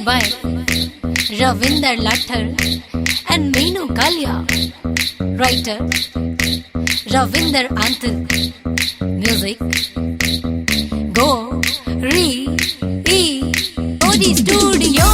by Ravinder Lathar and Meenu Kalia. Writer Ravinder Antal. Music Go Re E Odi Studio.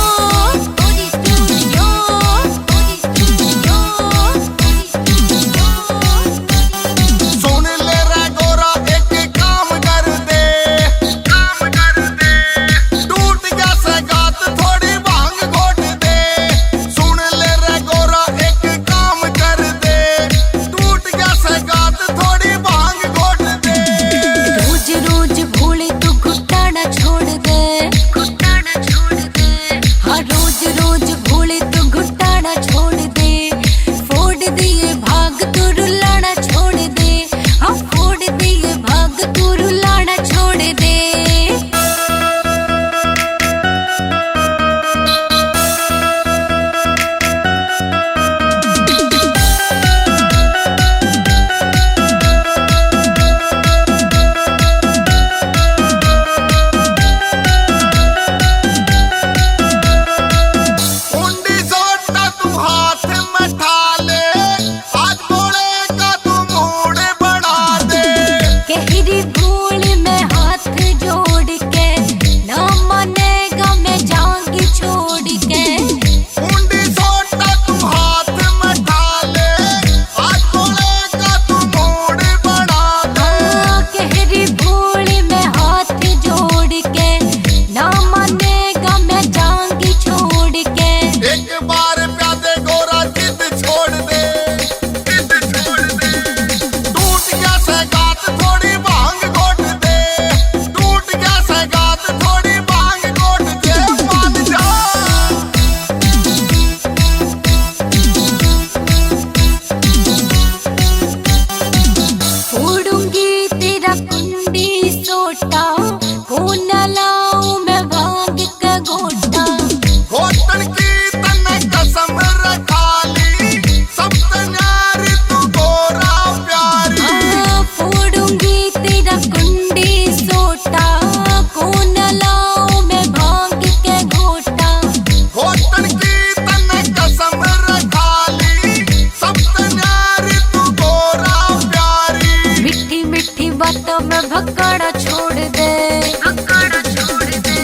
भक्कड़ छोड़ दे,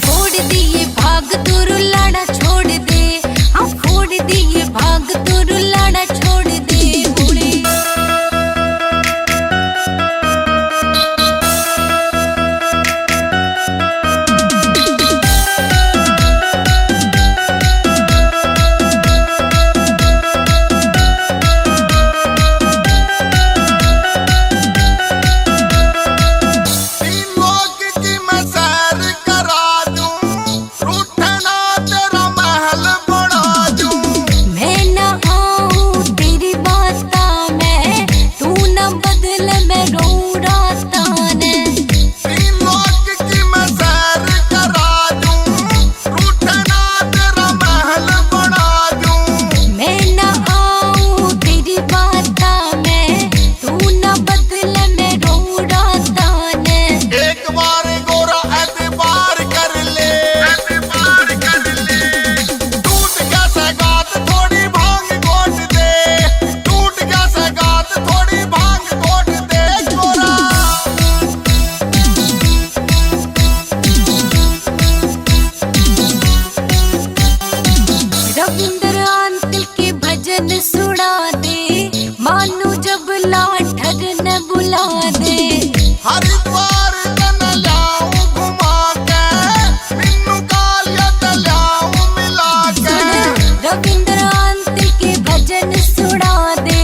फोड़ दिए भाग तू रुलाना छोड़ दे, हाँ फोड़ दिए भाग तू रुलाना छोड़ दे बुढ़ी। सुना दे मानू जब लाठर न बुला दे, हरिद्वार तन लाऊं घुमा के, मीनू कालिया तलाऊं मिला के। रविंद्र अंतिल के भजन सुना दे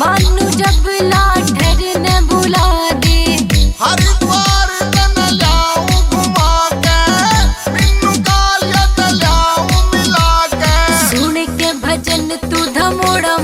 मानू जब लाठर न बुला दे, हरिद्वार तन लाऊं घुमा के, मीनू कालिया तलाऊं मिला के। सुन के भजन तू धमोड़ा